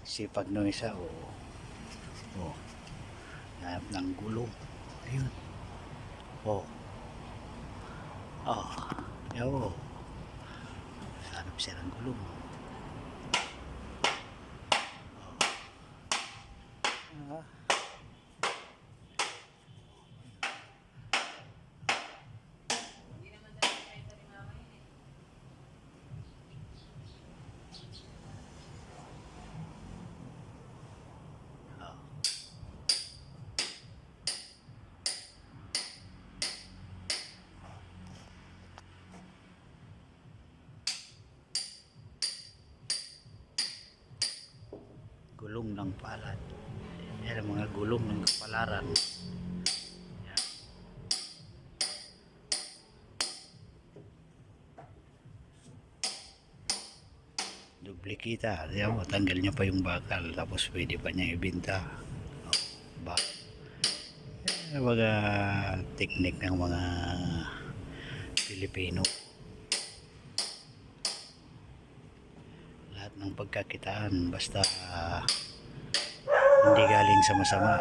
Sipag nung isa, oh. Oh. Hanap ng gulong. Ayun. Oh. Oh. Yo. Hanap siya ng gulong. Oh. Ah. Gulong ng palad. Yan ang mga gulong ng kapalaran. Yan. Duplikita. Yan mo, tanggal niya pa yung bakal. Tapos pwede pa niya ibenta. Oh, mga teknik ng mga Pilipino. Lahat ng pagkakitaan basta hindi galing sa masama.